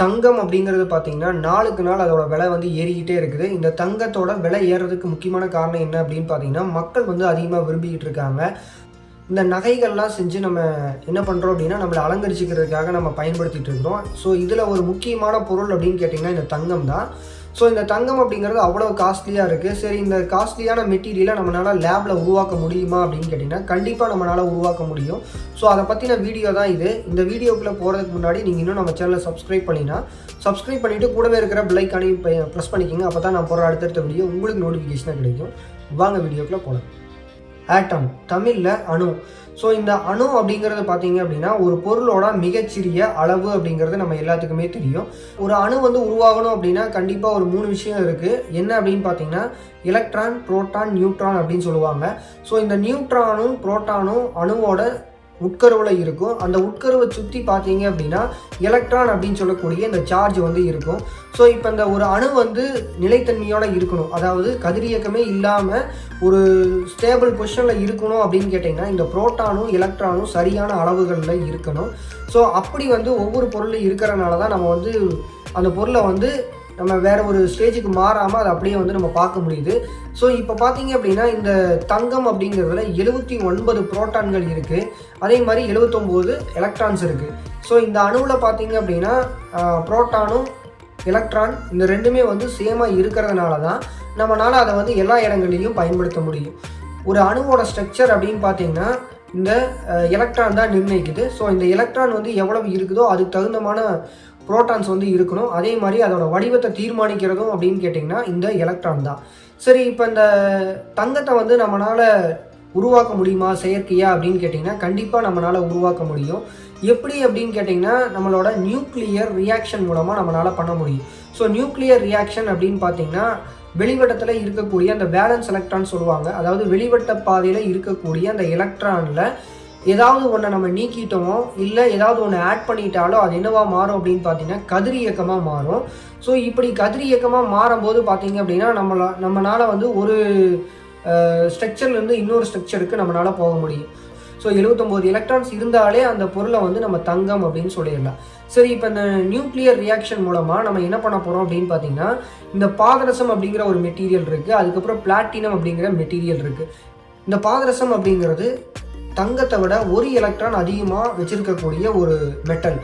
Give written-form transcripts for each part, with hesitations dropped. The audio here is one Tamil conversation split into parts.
தங்கம் அப்படிங்கிறது பார்த்தீங்கன்னா நாளுக்கு நாள் அதோட விலை வந்து ஏறிக்கிட்டே இருக்குது. இந்த தங்கத்தோட விலை ஏறுறதுக்கு முக்கியமான காரணம் என்ன அப்படின்னு பார்த்தீங்கன்னா, மக்கள் வந்து அதிகமாக விரும்பிக்கிட்டு இருக்காங்க. இந்த நகைகள்லாம் செஞ்சு நம்ம என்ன பண்ணுறோம் அப்படின்னா, நம்மளை அலங்கரிச்சிக்கிறதுக்காக நம்ம பயன்படுத்திகிட்டு இருக்கிறோம். ஸோ இதில் ஒரு முக்கியமான பொருள் அப்படின்னு கேட்டிங்கன்னா இந்த தங்கம் தான். ஸோ இந்த தங்கம் அப்படிங்கிறது அவ்வளோ காஸ்ட்லியாக இருக்குது. சரி, இந்த காஸ்ட்லியான மெட்டீரியலை நம்மளால் லேபில் உருவாக்க முடியுமா அப்படின்னு கேட்டிங்கன்னா, கண்டிப்பாக நம்மளால் உருவாக்க முடியும். ஸோ அதை பற்றின வீடியோ தான் இது. இந்த வீடியோக்குள்ளே போகிறதுக்கு முன்னாடி நீங்கள் இன்னும் நம்ம சேனலை சப்ஸ்கிரைப் பண்ணிவிட்டு கூடவே இருக்கிற பெல் ஐகானையும் ப்ரெஸ் பண்ணிக்கோங்க. அப்போ தான் நான் போகிற அடுத்தடுத்த வீடியோ உங்களுக்கு நோட்டிஃபிகேஷனாக கிடைக்கும். வாங்க வீடியோக்குள்ளே போகலாம். ஆட்டம், தமிழில் அணு. ஸோ இந்த அணு அப்படிங்கிறது பார்த்தீங்க அப்படின்னா ஒரு பொருளோட மிகச்சிறிய அளவு அப்படிங்கிறது நம்ம எல்லாத்துக்குமே தெரியும். ஒரு அணு வந்து உருவாகணும் அப்படின்னா கண்டிப்பாக ஒரு 3 விஷயம் இருக்குது. என்ன அப்படின்னு பார்த்தீங்கன்னா, எலக்ட்ரான், புரோட்டான், நியூட்ரான் அப்படின்னு சொல்லுவாங்க. ஸோ இந்த நியூட்ரானும் புரோட்டானும் அணுவோட உட்கருவில் இருக்கும். அந்த உட்கருவை சுற்றி பார்த்தீங்க அப்படின்னா எலக்ட்ரான் அப்படின்னு சொல்லக்கூடிய இந்த சார்ஜ் வந்து இருக்கும். ஸோ இப்போ இந்த ஒரு அணு வந்து நிலைத்தன்மையோடு இருக்கணும், அதாவது கதிரியக்கமே இல்லாமல் ஒரு ஸ்டேபிள் பொசிஷனில் இருக்கணும் அப்படின்னு கேட்டிங்கன்னா இந்த புரோட்டானும் எலக்ட்ரானும் சரியான அளவுகளில் இருக்கணும். ஸோ அப்படி வந்து ஒவ்வொரு பொருளும் இருக்கிறனால தான் நம்ம வந்து அந்த பொருளை வந்து நம்ம வேறு ஒரு ஸ்டேஜுக்கு மாறாமல் அதை அப்படியே வந்து நம்ம பார்க்க முடியுது. ஸோ இப்போ பார்த்தீங்க அப்படின்னா இந்த தங்கம் அப்படிங்கிறதுல 79 புரோட்டான்கள் இருக்குது. அதே மாதிரி 79 எலக்ட்ரான்ஸ் இருக்குது. ஸோ இந்த அணுவில் பார்த்தீங்க அப்படின்னா புரோட்டானும் எலக்ட்ரான் இந்த ரெண்டுமே வந்து சேமாக இருக்கிறதுனால தான் நம்மளால் அதை வந்து எல்லா இடங்கள்லையும் பயன்படுத்த முடியும். ஒரு அணுவோட ஸ்ட்ரக்சர் அப்படின்னு பார்த்தீங்கன்னா இந்த எலக்ட்ரான் தான் நிர்ணயிக்குது. ஸோ இந்த எலக்ட்ரான் வந்து எவ்வளவு இருக்குதோ அதுக்கு தகுந்தமான புரோட்டான்ஸ் வந்து இருக்கணும். அதே மாதிரி அதோட வடிவத்தை தீர்மானிக்கிறதும் அப்படின்னு கேட்டிங்கன்னா இந்த எலக்ட்ரான் தான். சரி, இப்போ இந்த தங்கத்தை வந்து நம்மளால் உருவாக்க முடியுமா செயற்கையா அப்படின்னு கேட்டிங்கன்னா கண்டிப்பாக நம்மளால் உருவாக்க முடியும். எப்படி அப்படின்னு கேட்டிங்கன்னா நம்மளோட நியூக்ளியர் ரியாக்ஷன் மூலமாக நம்மளால் பண்ண முடியும். ஸோ நியூக்ளியர் ரியாக்ஷன் அப்படின்னு பார்த்தீங்கன்னா வெளிவட்டத்தில் இருக்கக்கூடிய அந்த வேலன்ஸ் எலக்ட்ரான் சொல்லுவாங்க. அதாவது வெளிவட்ட பாதையில் இருக்கக்கூடிய அந்த எலக்ட்ரானில் ஏதாவது ஒன்றை நம்ம நீக்கிட்டோமோ இல்லை ஏதாவது ஒன்று ஆட் பண்ணிட்டாலோ அது என்னவாக மாறும் அப்படின்னு பார்த்தீங்கன்னா கதிரியக்கமாக மாறும். ஸோ இப்படி கதிரியக்கமாக மாறும்போது பார்த்தீங்க அப்படின்னா நம்மளால் வந்து ஒரு ஸ்ட்ரக்சர்லேருந்து இன்னொரு ஸ்ட்ரக்சருக்கு நம்மளால் போக முடியும். ஸோ 79 எலக்ட்ரான்ஸ் இருந்தாலே அந்த பொருளை வந்து நம்ம தங்கம் அப்படின்னு சொல்லிடலாம். சரி, இப்போ இந்த நியூக்ளியர் ரியாக்ஷன் மூலமாக நம்ம என்ன பண்ண போகிறோம் அப்படின்னு பார்த்தீங்கன்னா இந்த பாதரசம் அப்படிங்கிற ஒரு மெட்டீரியல் இருக்குது. அதுக்கப்புறம் பிளாட்டினம் அப்படிங்கிற மெட்டீரியல் இருக்குது. இந்த பாதரசம் அப்படிங்கிறது தங்கத்தை விட ஒரு எலக்ட்ரான் அதிகமாக வச்சுருக்கக்கூடிய ஒரு மெட்டல்.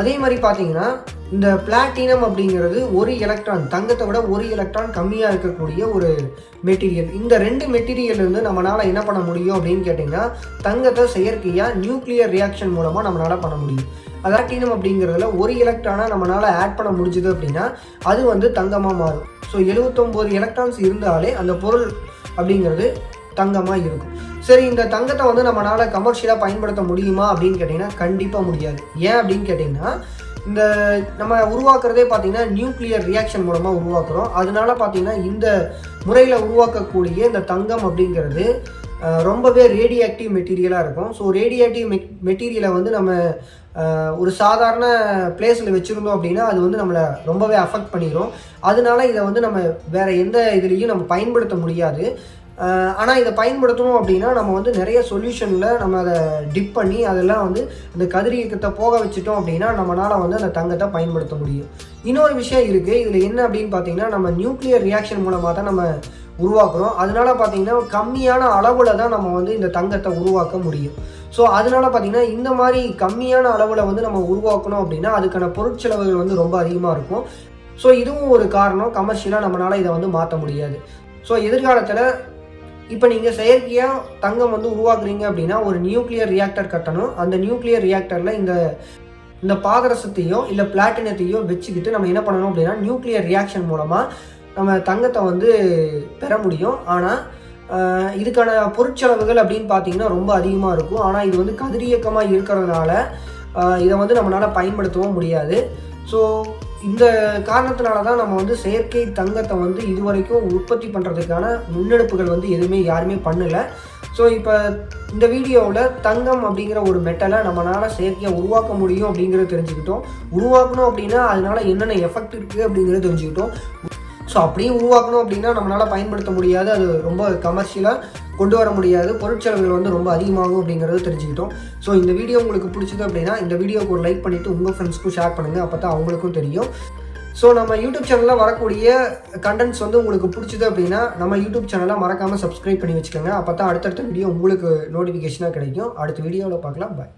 அதே மாதிரி பார்த்தீங்கன்னா இந்த பிளாட்டினம் அப்படிங்கிறது ஒரு எலக்ட்ரான் தங்கத்தை விட ஒரு எலக்ட்ரான் கம்மியாக இருக்கக்கூடிய ஒரு மெட்டீரியல். இந்த 2 மெட்டீரியல் இருந்து நம்மளால் என்ன பண்ண முடியும் அப்படின்னு கேட்டிங்கன்னா தங்கத்தை செயற்கையாக நியூக்ளியர் ரியாக்ஷன் மூலமாக நம்மளால் பண்ண முடியும். பிளாட்டினம் அப்படிங்கிறதுல ஒரு எலக்ட்ரானை நம்மளால் ஆட் பண்ண முடிஞ்சுது அப்படின்னா அது வந்து தங்கமாக மாறும். ஸோ 79 எலக்ட்ரான்ஸ் இருந்தாலே அந்த பொருள் அப்படிங்கிறது தங்கமாக இருக்கும். சரி, இந்த தங்கத்தை வந்து நம்மளால் கமர்ஷியலாக பயன்படுத்த முடியுமா அப்படின்னு கேட்டிங்கன்னா கண்டிப்பாக முடியாது. ஏன் அப்படின்னு கேட்டிங்கன்னா இந்த நம்ம உருவாக்குறதே பார்த்திங்கன்னா நியூக்ளியர் ரியாக்ஷன் மூலமாக உருவாக்குறோம். அதனால பார்த்திங்கன்னா இந்த முறையில் உருவாக்கக்கூடிய இந்த தங்கம் அப்படிங்கிறது ரொம்பவே ரேடியோ மெட்டீரியலாக இருக்கும். ஸோ ரேடியோ மெட்டீரியலை வந்து நம்ம ஒரு சாதாரண பிளேஸில் வச்சுருந்தோம் அப்படின்னா அது வந்து நம்மளை ரொம்பவே அஃபெக்ட் பண்ணிடும். அதனால இதை வந்து நம்ம வேறு எந்த இதுலேயும் நம்ம பயன்படுத்த முடியாது. ஆனால் இதை பயன்படுத்தணும் அப்படின்னா நம்ம வந்து நிறைய சொல்யூஷனில் நம்ம அதை டிப் பண்ணி அதெல்லாம் வந்து அந்த கதிரியக்கத்தை போக வச்சுட்டோம் அப்படின்னா நம்மளால் வந்து அந்த தங்கத்தை பயன்படுத்த முடியும். இன்னொரு விஷயம் இருக்குது. இதில் என்ன அப்படின்னு பார்த்தீங்கன்னா நம்ம நியூக்ளியர் ரியாக்ஷன் மூலமாக தான் நம்ம உருவாக்குறோம். அதனால பார்த்தீங்கன்னா கம்மியான அளவில் தான் நம்ம வந்து இந்த தங்கத்தை உருவாக்க முடியும். ஸோ அதனால பார்த்தீங்கன்னா இந்த மாதிரி கம்மியான அளவில் வந்து நம்ம உருவாக்கணும் அப்படின்னா அதுக்கான பொருட்செலவுகள் வந்து ரொம்ப அதிகமாக இருக்கும். ஸோ இதுவும் ஒரு காரணம். கமர்ஷியலாக நம்மளால் இதை வந்து மாற்ற முடியாது. ஸோ எதிர்காலத்தில் இப்போ நீங்கள் செயற்கையாக தங்கம் வந்து உருவாக்குறீங்க அப்படின்னா ஒரு நியூக்ளியர் ரியாக்டர் கட்டணும். அந்த நியூக்ளியர் ரியாக்டரில் இந்த பாதரசத்தையோ இல்லை பிளாட்டினத்தையோ வச்சுக்கிட்டு நம்ம என்ன பண்ணணும் அப்படின்னா நியூக்ளியர் ரியாக்ஷன் மூலமாக நம்ம தங்கத்தை வந்து பெற முடியும். ஆனால் இதுக்கான பொருட்செலவுகள் அப்படின்னு பார்த்தீங்கன்னா ரொம்ப அதிகமாக இருக்கும். ஆனால் இது வந்து கதிரியக்கமாக இருக்கிறதுனால இதை வந்து நம்மளால் பயன்படுத்தவும் முடியாது. ஸோ இந்த காரணத்தினால தான் நம்ம வந்து செயற்கை தங்கத்தை வந்து இதுவரைக்கும் உற்பத்தி பண்ணுறதுக்கான முன்னெடுப்புகள் வந்து யாருமே பண்ணலை. ஸோ இப்போ இந்த வீடியோவில் தங்கம் அப்படிங்கிற ஒரு மெட்டலை நம்மளால் செயற்கையாக உருவாக்க முடியும் அப்படிங்கிறத தெரிஞ்சுக்கிட்டோம். உருவாக்கணும் அப்படின்னா அதனால என்னென்ன எஃபெக்ட் இருக்குது அப்படிங்கிறத தெரிஞ்சுக்கிட்டோம். ஸோ அப்படியே உருவாக்கணும் அப்படின்னா நம்மளால் பயன்படுத்த முடியாது. அது ரொம்ப கமர்ஷியலாக கொண்டு வர முடியாது, பொருட்செலவுகள் வந்து ரொம்ப அதிகமாகும் அப்படிங்கிறது தெரிஞ்சுக்கிட்டோம். ஸோ இந்த வீடியோ உங்களுக்கு பிடிச்சது அப்படின்னா இந்த வீடியோக்கு ஒரு லைக் பண்ணிவிட்டு உங்கள் ஃப்ரெண்ட்ஸ்க்கும் ஷேர் பண்ணுங்கள், அப்போ தான் அவங்களுக்கும் தெரியும். ஸோ நம்ம யூடியூப் சேனலில் வரக்கூடிய கண்டென்ட்ஸ் வந்து உங்களுக்கு பிடிச்சது அப்படின்னா நம்ம யூடியூப் சேனலை மறக்காமல் சப்ஸ்கிரைப் பண்ணி வச்சுக்கோங்க, அப்போ தான் அடுத்தடுத்த வீடியோ உங்களுக்கு நோட்டிஃபிகேஷனாக கிடைக்கும். அடுத்த வீடியோவில் பார்க்கலாம். பாய்.